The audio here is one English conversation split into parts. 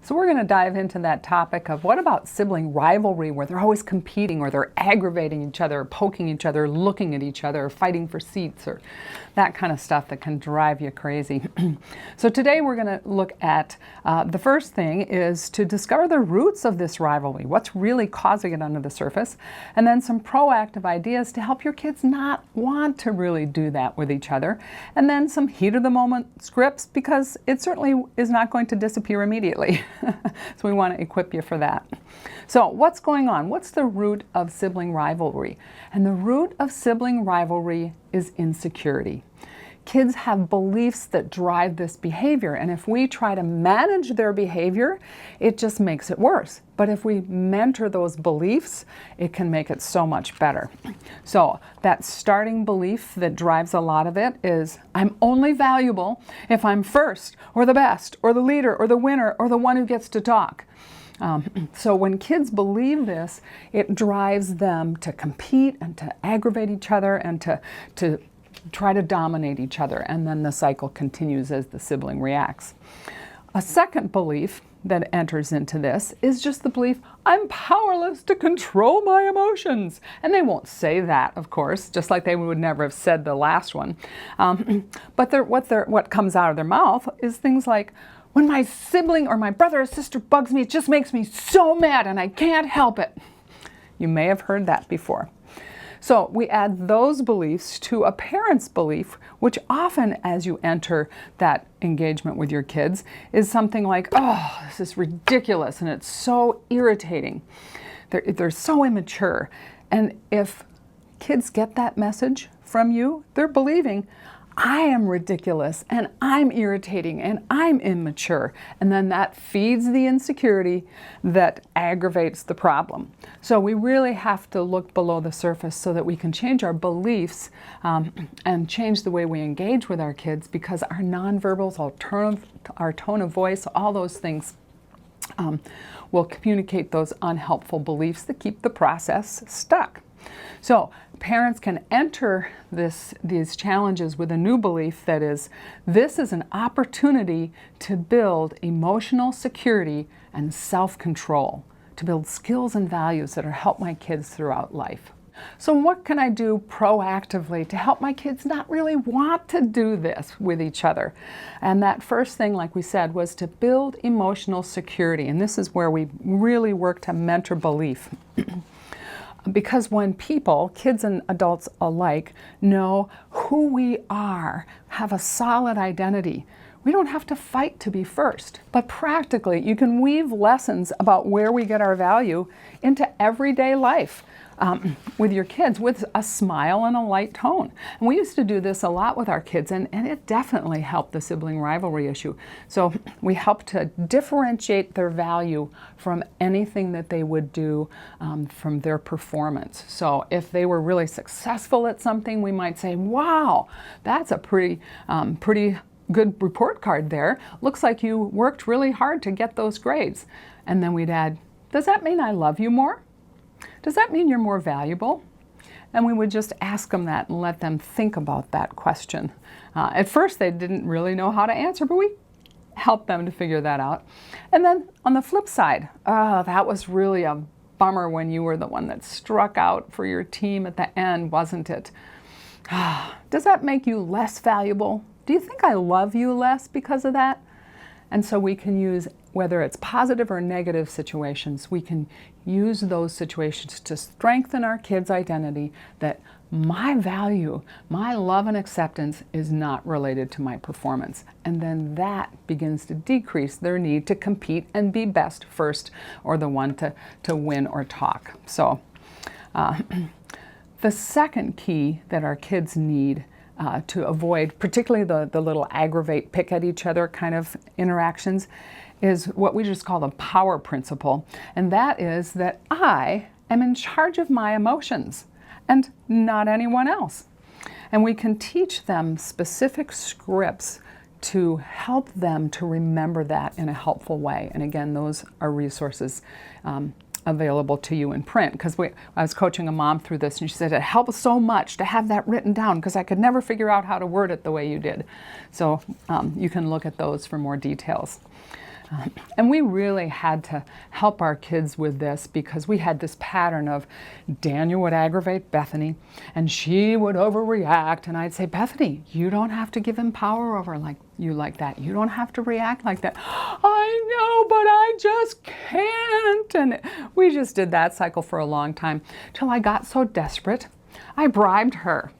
So we're going to dive into that topic of what about sibling rivalry, where they're always competing or they're aggravating each other, poking each other, looking at each other, fighting for seats, or that kind of stuff that can drive you crazy. So today we're going to look at the first thing is to discover the roots of this rivalry, what's really causing it under the surface, and then some proactive ideas to help your kids not want to really do that with each other, and then some heat of the moment scripts, because it certainly is not going to disappear immediately. So we want to equip you for that. So what's going on? What's the root of sibling rivalry? And the root of sibling rivalry is insecurity. Kids have beliefs that drive this behavior, and if we try to manage their behavior, it just makes it worse. But if we mentor those beliefs, it can make it so much better. So that starting belief that drives a lot of it is, I'm only valuable if I'm first, or the best, or the leader, or the winner, or the one who gets to talk. So when kids believe this, it drives them to compete and to aggravate each other and to try to dominate each other, and then the cycle continues as the sibling reacts. A second belief that enters into this is just the belief, I'm powerless to control my emotions. And they won't say that, of course, just like they would never have said the last one. But what comes out of their mouth is things like, when my sibling or my brother or sister bugs me, it just makes me so mad and I can't help it. You may have heard that before. So we add those beliefs to a parent's belief, which often, as you enter that engagement with your kids, is something like, oh, this is ridiculous and it's so irritating. They're so immature. And if kids get that message from you, they're believing, I am ridiculous and I'm irritating and I'm immature. And then that feeds the insecurity that aggravates the problem. So we really have to look below the surface so that we can change our beliefs and change the way we engage with our kids, because our nonverbals, our tone of voice, all those things will communicate those unhelpful beliefs that keep the process stuck. So parents can enter these challenges with a new belief that is, this is an opportunity to build emotional security and self-control, to build skills and values that will help my kids throughout life. So what can I do proactively to help my kids not really want to do this with each other? And that first thing, like we said, was to build emotional security. And this is where we really work to mentor belief. Because when people, kids and adults alike, know who we are, have a solid identity, we don't have to fight to be first. But practically, you can weave lessons about where we get our value into everyday life with your kids with a smile and a light tone. And we used to do this a lot with our kids, and it definitely helped the sibling rivalry issue. So we help to differentiate their value from anything that they would do from their performance. So if they were really successful at something, we might say, wow, that's a pretty good report card there. Looks like you worked really hard to get those grades. And then we'd add, does that mean I love you more? Does that mean you're more valuable? And we would just ask them that and let them think about that question. At first they didn't really know how to answer, but we helped them to figure that out. And then on the flip side, that was really a bummer when you were the one that struck out for your team at the end, wasn't it? Does that make you less valuable? Do you think I love you less because of that? And so we can use, whether it's positive or negative situations, we can use those situations to strengthen our kids' identity that my value, my love and acceptance is not related to my performance. And then that begins to decrease their need to compete and be best first, or the one to win or talk. So the second key that our kids need to avoid, particularly the little aggravate, pick at each other kind of interactions, is what we just call the power principle. And that is that I am in charge of my emotions and not anyone else. And we can teach them specific scripts to help them to remember that in a helpful way. And again, those are resources available to you in print, because I was coaching a mom through this, and she said it helps so much to have that written down because I could never figure out how to word it the way you did. So you can look at those for more details. And we really had to help our kids with this because we had this pattern of Daniel would aggravate Bethany and she would overreact. And I'd say, Bethany, you don't have to give him power over like that. You don't have to react like that. I know, but I just can't. And we just did that cycle for a long time till I got so desperate. I bribed her.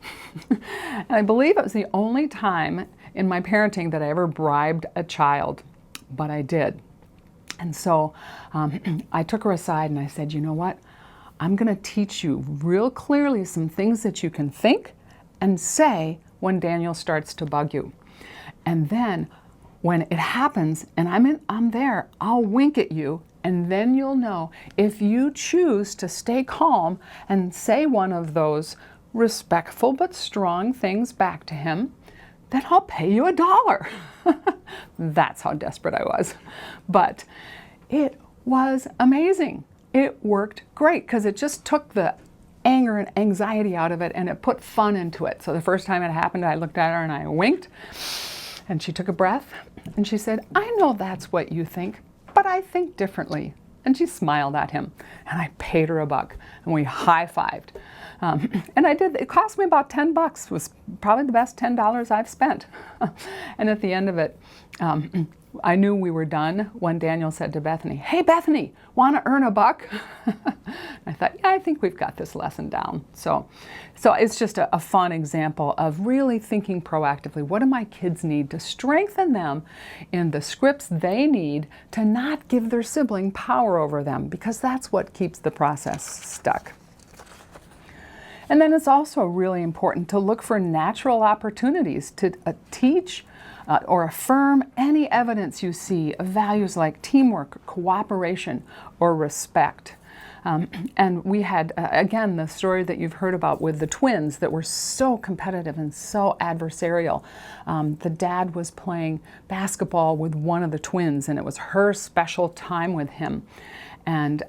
And I believe it was the only time in my parenting that I ever bribed a child. But I did. And so I took her aside and I said, you know what? I'm going to teach you real clearly some things that you can think and say when Daniel starts to bug you. And then when it happens and I'm there, I'll wink at you, and then you'll know if you choose to stay calm and say one of those respectful but strong things back to him, then I'll pay you $1. That's how desperate I was. But it was amazing. It worked great because it just took the anger and anxiety out of it and it put fun into it. So the first time it happened, I looked at her and I winked and she took a breath and she said, I know that's what you think, but I think differently. And she smiled at him and I paid her $1 and we high-fived. And I did, it cost me about $10. It was probably the best $10 I've spent. And at the end of it, I knew we were done when Daniel said to Bethany, hey Bethany, want to earn $1? I thought, yeah, I think we've got this lesson down. So it's just a fun example of really thinking proactively. What do my kids need to strengthen them in the scripts they need to not give their sibling power over them? Because that's what keeps the process stuck. And then it's also really important to look for natural opportunities to teach or affirm any evidence you see of values like teamwork, cooperation, or respect. And we had, again, the story that you've heard about with the twins that were so competitive and so adversarial. The dad was playing basketball with one of the twins, and it was her special time with him. And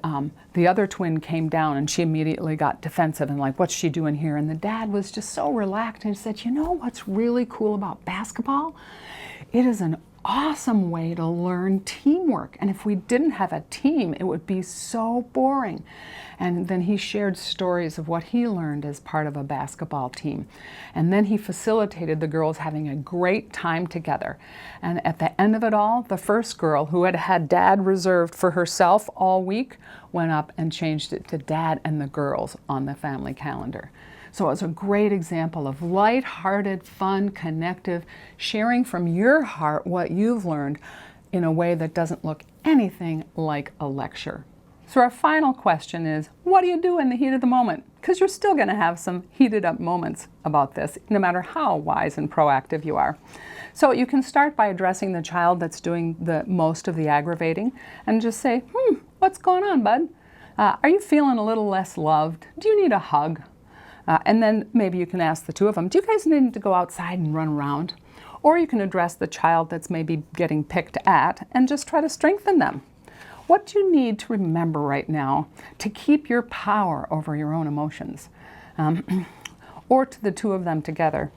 the other twin came down and she immediately got defensive and like, what's she doing here? And the dad was just so relaxed and he said, you know what's really cool about basketball? It is an awesome way to learn teamwork. And if we didn't have a team, it would be so boring. And then he shared stories of what he learned as part of a basketball team. And then he facilitated the girls having a great time together. And at the end of it all, the first girl, who had had dad reserved for herself all week, went up and changed it to dad and the girls on the family calendar. So it was a great example of light-hearted, fun, connective, sharing from your heart what you've learned in a way that doesn't look anything like a lecture. So our final question is, what do you do in the heat of the moment? Because you're still going to have some heated up moments about this, no matter how wise and proactive you are. So you can start by addressing the child that's doing the most of the aggravating and just say, what's going on, bud? Are you feeling a little less loved? Do you need a hug? And then maybe you can ask the two of them, do you guys need to go outside and run around? Or you can address the child that's maybe getting picked at and just try to strengthen them. What do you need to remember right now to keep your power over your own emotions? Or to the two of them together.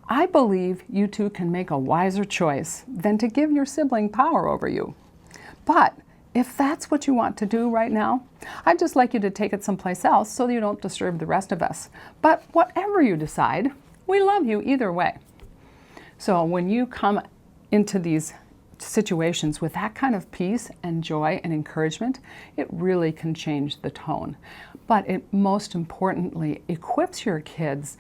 I believe you two can make a wiser choice than to give your sibling power over you. But if that's what you want to do right now, I'd just like you to take it someplace else so that you don't disturb the rest of us. But whatever you decide, we love you either way. So when you come into these situations with that kind of peace and joy and encouragement, it really can change the tone. But it most importantly equips your kids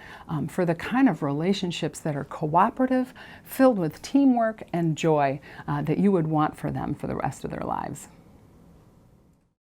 for the kind of relationships that are cooperative, filled with teamwork and joy that you would want for them for the rest of their lives.